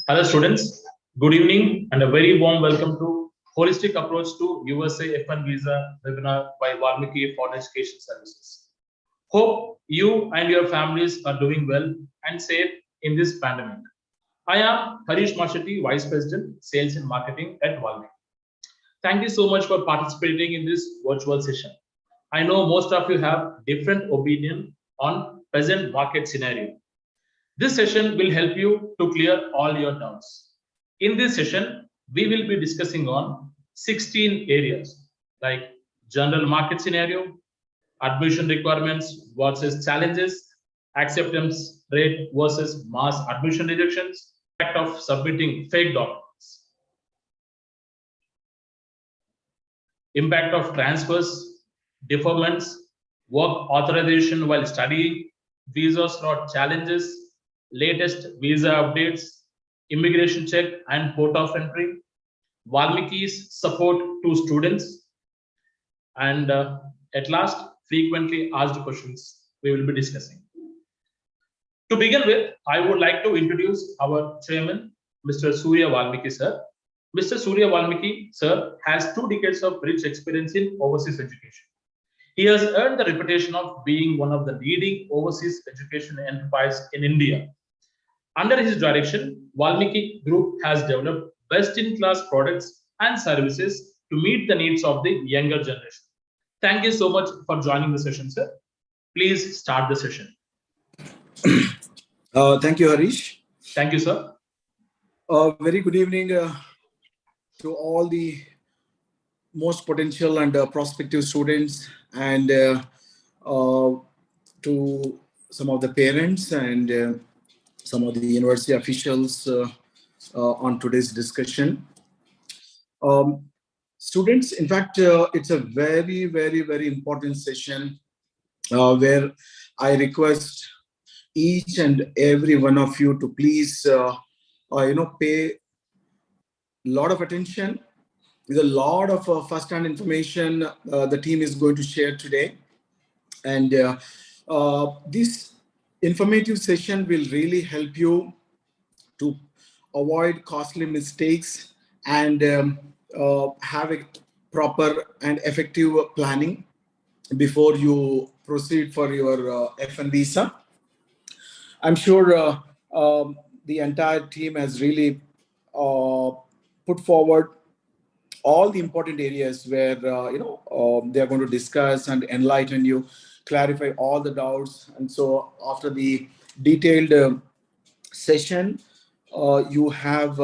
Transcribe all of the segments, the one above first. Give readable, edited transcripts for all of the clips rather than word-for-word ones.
Hello students, good evening and a very warm welcome to Holistic Approach to USA F1 Visa webinar by Valmiki Education Services. Hope you and your families are doing well and safe in this pandemic. I am Harish Mashati, Vice President, Sales and Marketing at Valmiki. Thank you so much for participating in this virtual session. I know most of you have different opinion on present market scenario. This session will help you to clear all your doubts. In this session, we will be discussing on 16 areas like general market scenario, admission requirements versus challenges, acceptance rate versus mass admission rejections, impact of submitting fake documents, impact of transfers, deferments, work authorization while studying, visa slot challenges, latest visa updates, immigration check and port of entry, Valmiki's support to students, and at last, frequently asked questions we will be discussing. To begin with, I would like to introduce our chairman, Mr. Surya Valmiki sir. Mr. Surya Valmiki sir has 2 decades of rich experience in overseas education. He has earned the reputation of being one of the leading overseas education enterprise in India. Under his direction, Valmiki Group has developed best-in-class products and services to meet the needs of the younger generation. Thank you so much for joining the session, sir. Please start the session. Thank you, Harish. Thank you, sir. Very good evening to all the most potential and prospective students, and to some of the parents and some of the university officials on today's discussion. Students, in fact, it's a very, very, very important session where I request each and every one of you to please, pay a lot of attention. There's a lot of first-hand information the team is going to share today. And this informative session will really help you to avoid costly mistakes and have a proper and effective planning before you proceed for your F1 visa. I'm sure the entire team has really put forward all the important areas where they are going to discuss and enlighten you, clarify all the doubts. And so after the detailed session, you have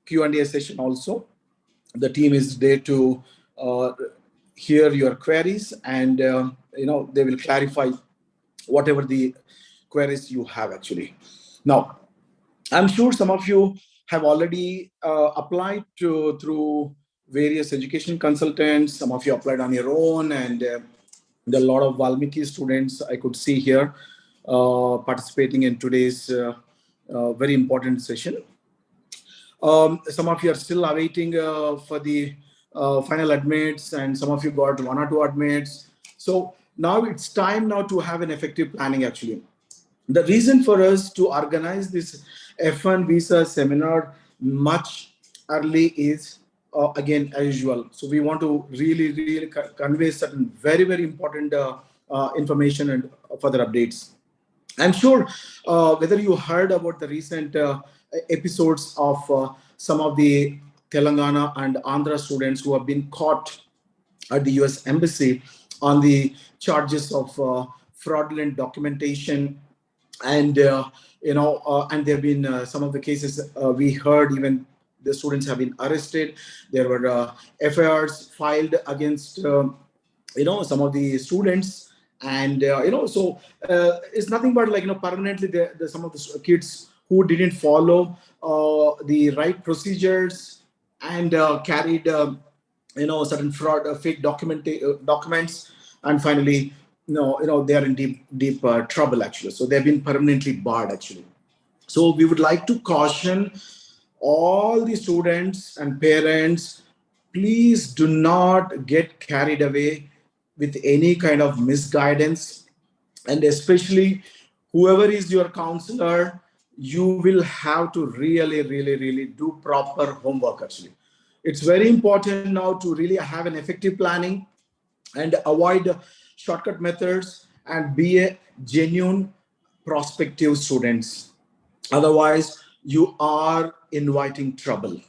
Q&A session also. The team is there to hear your queries, and they will clarify whatever the queries you have actually. Now, I'm sure some of you have already applied through various education consultants. Some of you applied on your own, and there are a lot of Valmiki students I could see here participating in today's very important session. Some of you are still awaiting for the final admits, and some of you got 1 or 2 admits. So now it's time now to have an effective planning actually. The reason for us to organize this F1 visa seminar much early is again as usual. So we want to really convey certain very, very important information and further updates. I'm sure whether you heard about the recent episodes of some of the Telangana and Andhra students who have been caught at the US Embassy on the charges of fraudulent documentation, and and there have been some of the cases we heard even the students have been arrested. There were FIRs filed against some of the students. And so it's nothing but permanently some of the kids who didn't follow the right procedures and carried certain fraud, fake documents, and finally they are in deep trouble actually. So they've been permanently barred actually. So we would like to caution all the students and parents, please do not get carried away with any kind of misguidance, and especially whoever is your counselor, you will have to really do proper homework actually. It's very important now to really have an effective planning and avoid shortcut methods and be a genuine prospective students. Otherwise, you are inviting trouble.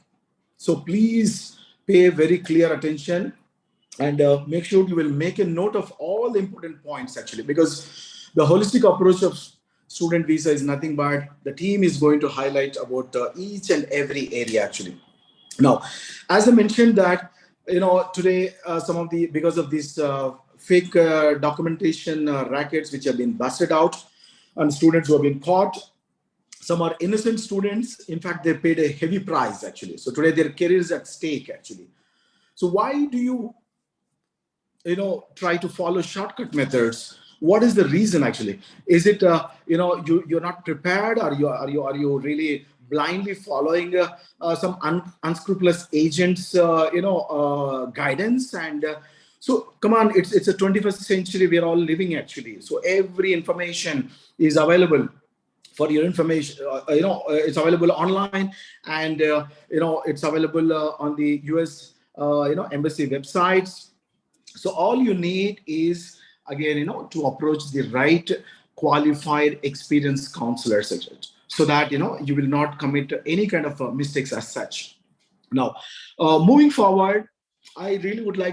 So please pay very clear attention and make sure you will make a note of all the important points actually, because the holistic approach of student visa is nothing but the team is going to highlight about each and every area actually. Now, as I mentioned that, today some of the, because of these fake documentation rackets which have been busted out and students who have been caught, some are innocent students. In fact, they paid a heavy price actually. So today their career is at stake actually. So why do you try to follow shortcut methods? What is the reason actually? Is it you're not prepared? Are you really blindly following some unscrupulous agents guidance? And so come on, it's a 21st century we're all living actually. So every information is available for your information. It's available online, and it's available on the US embassy websites. So all you need is, again, to approach the right qualified experienced counselors, so that you will not commit any kind of mistakes as such. Now, moving forward, I really would like to